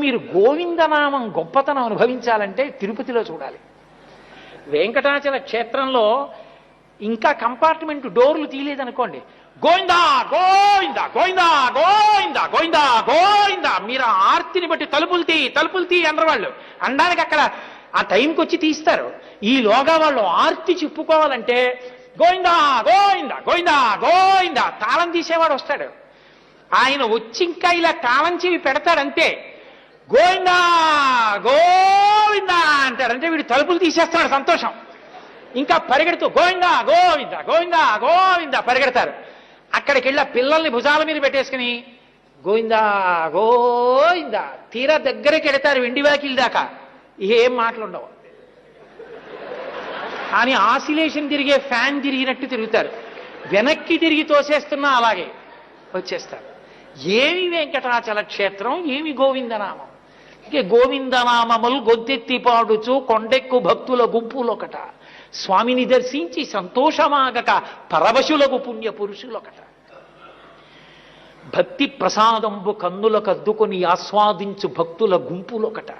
మీరు గోవిందనామం గొప్పతనం అనుభవించాలంటే తిరుపతిలో చూడాలి. వెంకటాచల క్షేత్రంలో ఇంకా కంపార్ట్మెంట్ డోర్లు తీయలేదనుకోండి, గోవిందా గోవిందా గోవిందా గోవిందా గోవిందా గోవిందా, మీరు ఆర్తిని బట్టి తలుపులు తీ అన్నారు వాళ్ళు. అనడానికి అక్కడ ఆ టైంకి వచ్చి తీస్తారు. ఈలోగా వాళ్ళు ఆర్తి చెప్పుకోవాలంటే గోవిందా గోవిందా గోవిందా గోవిందా, తాళం తీసేవాడు వస్తాడు. ఆయన వచ్చి ఇంకా ఇలా తాళం చెవి పెడతాడంతే, గోవిందా గోవిందా అంటాడంటే వీడు తలుపులు తీసేస్తున్నాడు సంతోషం. ఇంకా పరిగెడుతూ గోవిందా గోవిందా గోవిందా గోవిందా పరిగెడతారు. అక్కడికి వెళ్ళి పిల్లల్ని భుజాల మీద పెట్టేసుకుని గోవిందా గోవిందా, తీరా దగ్గరికి వెడతారు వెండి వాకిల్ దాకా, ఏం మాటలుండవు. కానీ ఆసిలేషన్ తిరిగే ఫ్యాన్ తిరిగినట్టు తిరుగుతారు. వెనక్కి తిరిగి తోసేస్తున్నా అలాగే వచ్చేస్తారు. ఏమి వెంకటాచల క్షేత్రం, ఏమి గోవిందనామం. ఇంకే గోవిందనామములు గొంతెత్తి పాడుచు కొండెక్కు భక్తుల గుంపులొకట, స్వామిని దర్శించి సంతోషమాగక పరవశులకు పుణ్య పురుషులొకట. భక్తి ప్రసాదంబు కన్నుల కద్దుకొని ఆస్వాదించు భక్తుల గుంపులొకట.